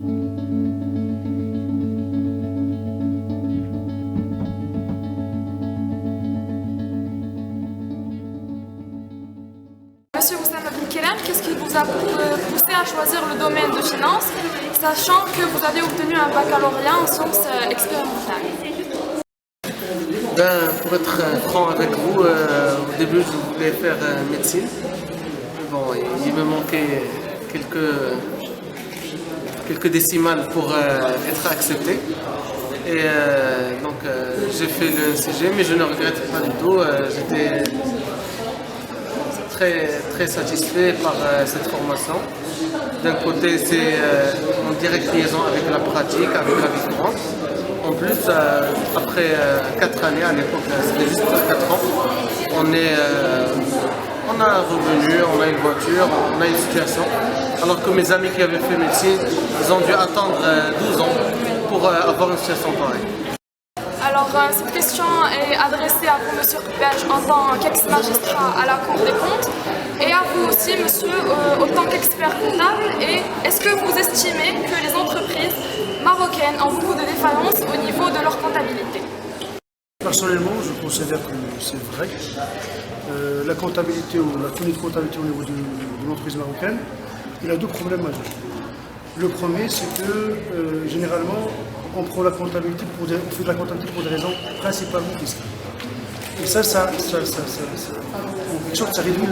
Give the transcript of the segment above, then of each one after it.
Monsieur Oussama Ben Kerem, qu'est-ce qui vous a poussé à choisir le domaine de finance, sachant que vous avez obtenu un baccalauréat en sciences expérimentales? Pour être franc avec vous, au début je voulais faire médecine. Bon, il me manquait quelques décimales pour être accepté. Et donc j'ai fait le NCG, mais je ne regrette pas du tout. J'étais très satisfait par cette formation. D'un côté, c'est en direct liaison avec la pratique, avec la vie courante. En plus, après 4 années, à l'époque, c'était juste 4 ans, on a un revenu, on a une voiture, on a une situation. Alors que mes amis qui avaient fait médecine, ils ont dû attendre 12 ans pour avoir une situation pareille. Alors, cette question est adressée à vous, Monsieur Belge, en tant qu'ex-magistrat à la Cour des comptes, et à vous aussi, Monsieur, en tant qu'expert comptable. Et est-ce que vous estimez que les entreprises marocaines ont beaucoup de défaillances au niveau de leur comptabilité? Personnellement, je considère que c'est vrai. La comptabilité ou la tenue de comptabilité au niveau de l'entreprise marocaine, il a deux problèmes majeurs. Le premier, c'est que généralement, on prend la comptabilité on fait de la comptabilité pour des raisons principalement fiscales. Et ça réduit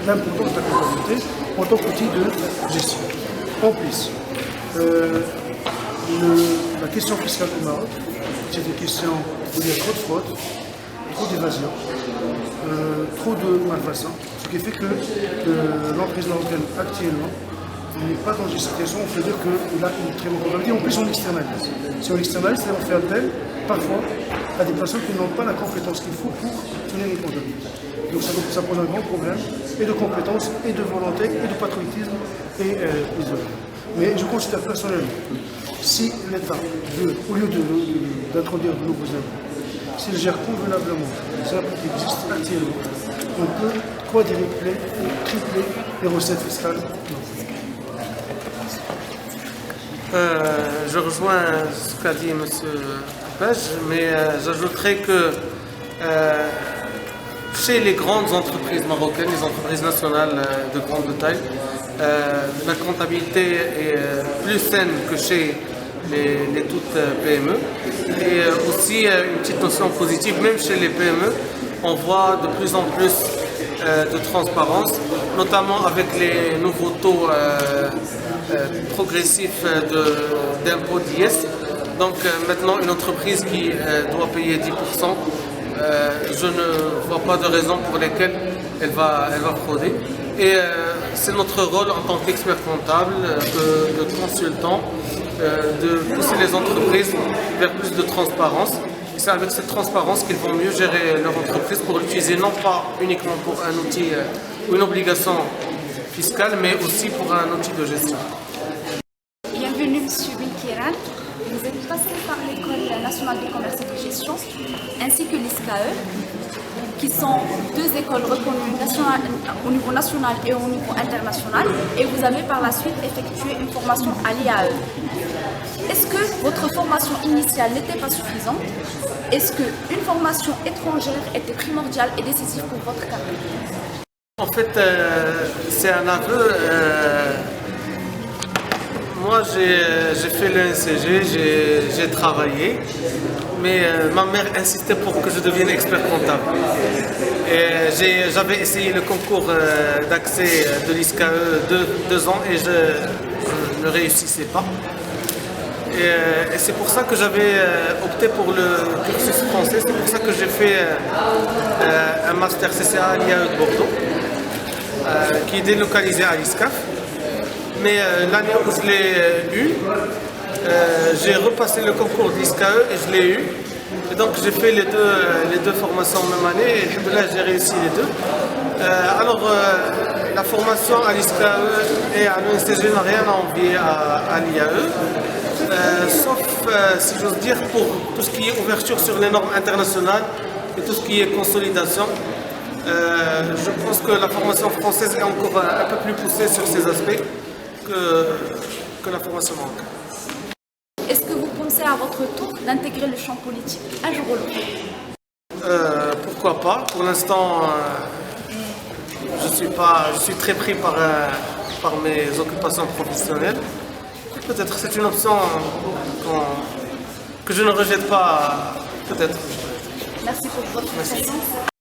l'importance de la comptabilité en tant qu'outil de gestion. En plus, la question fiscale au Maroc, c'est une question où il y a trop de fraude, trop d'évasion, trop de malfaçons, ce qui fait que l'entreprise marocaine actuellement n'est pas dans une situation où on peut dire qu'il a une très bonne comptabilité. En plus, on externalise. Si on externalise, on fait appel parfois à des personnes qui n'ont pas la compétence qu'il faut pour tenir une comptabilité. Donc ça pose un grand problème, et de compétences, et de volonté, et de patriotisme, et isolation. Mais je considère personnellement que si l'État veut, au lieu d'introduire de nouveaux impôts, s'il gère convenablement les impôts qui existent actuellement, on peut quadrupler ou tripler les recettes fiscales. Je rejoins ce qu'a dit M. Belge, mais j'ajouterais que chez les grandes entreprises marocaines, les entreprises nationales de grande taille, la comptabilité est plus saine que chez les toutes PME. Et aussi une petite notion positive, même chez les PME, on voit de plus en plus de transparence, notamment avec les nouveaux taux progressifs d'impôt d'IS. Donc maintenant, une entreprise qui doit payer 10%, je ne vois pas de raison pour lesquelles elle va frauder. Et c'est notre rôle en tant qu'expert comptable, de consultant, de pousser les entreprises vers plus de transparence. Et c'est avec cette transparence qu'ils vont mieux gérer leur entreprise pour l'utiliser non pas uniquement pour un outil ou une obligation fiscale, mais aussi pour un outil de gestion. Bienvenue M. Ben Kerem. Vous êtes passé par l'École nationale de commerce et de gestion ainsi que l'ISCAE, qui sont deux écoles reconnues au niveau national et au niveau international, et vous avez par la suite effectué une formation à l'IAE. Est-ce que votre formation initiale n'était pas suffisante? Est-ce qu'une formation étrangère était primordiale et décisive pour votre carrière? En fait, c'est un aveu. Moi, j'ai fait le NCG, j'ai travaillé, mais ma mère insistait pour que je devienne expert comptable. J'avais essayé le concours d'accès de l'ISCAE 2 ans et je ne réussissais pas. Et c'est pour ça que j'avais opté pour le cursus français. C'est pour ça que j'ai fait un master CCA à l'IAE de Bordeaux, qui est délocalisé à l'ISCAF. Mais l'année où je l'ai eu, j'ai repassé le concours de l'ISCAE et je l'ai eu. Et donc j'ai fait les deux formations en même année et là j'ai réussi les deux. La formation à l'ISCAE et à l'ENCG n'a rien à envier à l'IAE. Sauf, si j'ose dire, pour tout ce qui est ouverture sur les normes internationales et tout ce qui est consolidation. Je pense que la formation française est encore un peu plus poussée sur ces aspects. que la formation bancaire. Est-ce que vous pensez à votre tour d'intégrer le champ politique un jour ou l'autre? Pourquoi pas? Pour l'instant, je suis très pris par mes occupations professionnelles. Peut-être c'est une option que je ne rejette pas, peut-être. Merci pour votre présence.